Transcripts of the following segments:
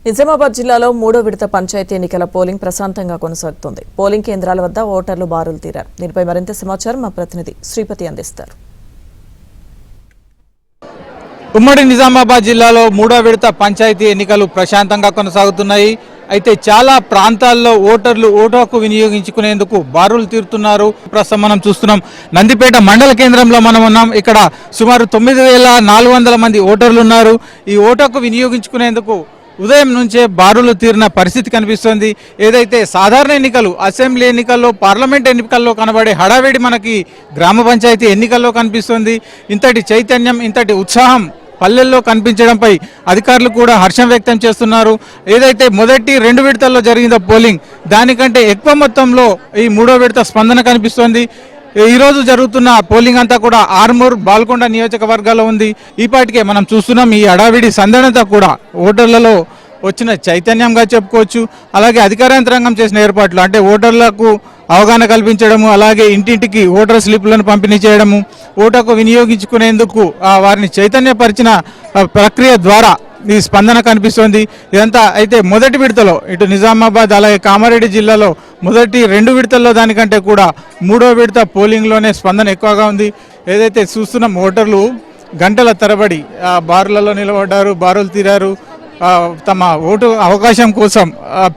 నిజామాబాద్ జిల్లాలో మూడో విడత పంచాయతీ ఎన్నికల పోలింగ్ ప్రశాంతంగా కొనసాగుతోంది. పోలింగ్ కేంద్రాల వద్ద ఓటర్లు బారులు తీరారు. దీనిపై మరింత సమాచారం మా ప్రతినిధి శ్రీపతి అందిస్తారు. ఉమ్మడి నిజామాబాద్ జిల్లాలో మూడో విడత పంచాయతీ ఎన్నికలు ప్రశాంతంగా కొనసాగుతున్నాయి. అయితే చాలా ప్రాంతాల్లో ఓటర్లు ఓటు హక్కు వినియోగించుకునేందుకు బారులు తీరుతున్నారు. ప్రస్తుతం మనం చూస్తున్నాం నందిపేట మండల కేంద్రంలో మనం ఉన్నాం. ఇక్కడ సుమారు 9,400 మంది ఓటర్లు ఉన్నారు. ఈ ఓటు హక్కు వినియోగించుకునేందుకు ఉదయం నుంచే బారులు తీరిన పరిస్థితి కనిపిస్తుంది. ఏదైతే సాధారణ ఎన్నికలు, అసెంబ్లీ ఎన్నికల్లో, పార్లమెంట్ ఎన్నికల్లో కనబడే హడావిడి మనకి గ్రామ పంచాయతీ ఎన్నికల్లో కనిపిస్తుంది. ఇంతటి చైతన్యం, ఇంతటి ఉత్సాహం పల్లెల్లో కనిపించడంపై అధికారులు కూడా హర్షం వ్యక్తం చేస్తున్నారు. ఏదైతే మొదటి 2 విడతల్లో జరిగిన పోలింగ్ దానికంటే ఎక్కువ మొత్తంలో ఈ మూడో విడత స్పందన కనిపిస్తోంది. ఈరోజు జరుగుతున్న పోలింగ్ అంతా కూడా ఆర్మూర్, బాల్కొండ నియోజకవర్గాల్లో ఉంది. ఈపాటికే మనం చూస్తున్నాం ఈ హడావిడి సందడంతా కూడా ఓటర్లలో వచ్చిన చైతన్యంగా చెప్పుకోవచ్చు. అలాగే అధికార యంత్రాంగం చేసిన ఏర్పాట్లు అంటే ఓటర్లకు అవగాహన కల్పించడము, అలాగే ఇంటింటికి ఓటర్ స్లిప్లను పంపిణీ చేయడము, ఓటుకు వినియోగించుకునేందుకు వారిని చైతన్యపరిచిన ప్రక్రియ ద్వారా ఈ స్పందన కనిపిస్తోంది. ఇదంతా అయితే మొదటి విడతలో ఇటు నిజామాబాద్ అలాగే కామారెడ్డి జిల్లాలో మొదటి 2 విడతల్లో దానికంటే కూడా మూడో విడత పోలింగ్లోనే స్పందన ఎక్కువగా ఉంది. ఏదైతే చూస్తున్నాం ఓటర్లు గంటల తరబడి బారులలో నిలబడ్డారు, బారులు తీరారు. తమ ఓటు అవకాశం కోసం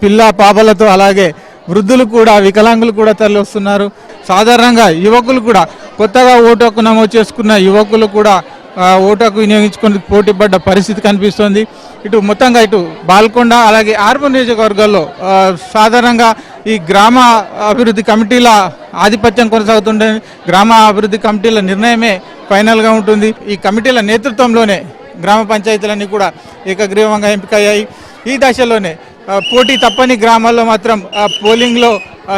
పిల్ల పాపలతో అలాగే వృద్ధులు కూడా, వికలాంగులు కూడా తరలి వస్తున్నారు. సాధారణంగా యువకులు కూడా కొత్తగా ఓటు హక్కు నమోదు చేసుకున్న యువకులు కూడా ఓటు హక్కు వినియోగించుకుని పోటీ పడ్డ పరిస్థితి కనిపిస్తోంది. ఇటు మొత్తంగా ఇటు బాల్కొండ అలాగే ఆర్మూర్ నియోజకవర్గాల్లో సాధారణంగా ఈ గ్రామ అభివృద్ధి కమిటీల ఆధిపత్యం కొనసాగుతుండే గ్రామ అభివృద్ధి కమిటీల నిర్ణయమే ఫైనల్గా ఉంటుంది. ఈ కమిటీల నేతృత్వంలోనే గ్రామ పంచాయతీలన్నీ కూడా ఏకగ్రీవంగా ఎంపికయ్యాయి. ఈ దశలోనే పోటీ తప్పని గ్రామాల్లో మాత్రం పోలింగ్లో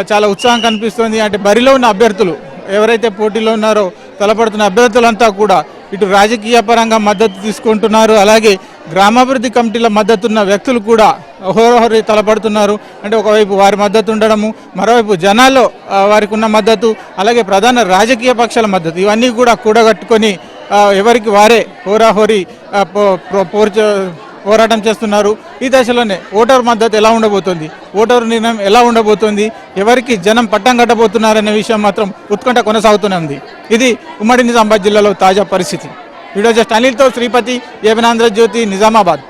చాలా ఉత్సాహం కనిపిస్తోంది. అంటే బరిలో ఉన్న అభ్యర్థులు ఎవరైతే పోటీలో ఉన్నారో తలపడుతున్న అభ్యర్థులంతా కూడా ఇటు రాజకీయ పరంగా మద్దతు తీసుకుంటున్నారు. అలాగే గ్రామాభివృద్ధి కమిటీల మద్దతు ఉన్న వ్యక్తులు కూడా హోరహోరి తలపడుతున్నారు. అంటే ఒకవైపు వారి మద్దతు ఉండడము, మరోవైపు జనాల్లో వారికి ఉన్న మద్దతు, అలాగే ప్రధాన రాజకీయ పక్షాల మద్దతు, ఇవన్నీ కూడా కూడగట్టుకొని ఎవరికి వారే హోరాహోరి పోరాటం చేస్తున్నారు. ఈ దశలోనే ఓటర్ మద్దతు ఎలా ఉండబోతోంది, ఓటరు నిర్ణయం ఎలా ఉండబోతోంది, ఎవరికి జనం పట్టం కట్టబోతున్నారనే విషయం మాత్రం ఉత్కంఠ కొనసాగుతూనే ఉంది. ఇది ఉమ్మడి నిజామాబాద్ జిల్లాలో తాజా పరిస్థితి. వీడియో జస్ట్ అనిల్తో శ్రీపతి, ఏబిన్ ఆంధ్రజ్యోతి, నిజామాబాద్.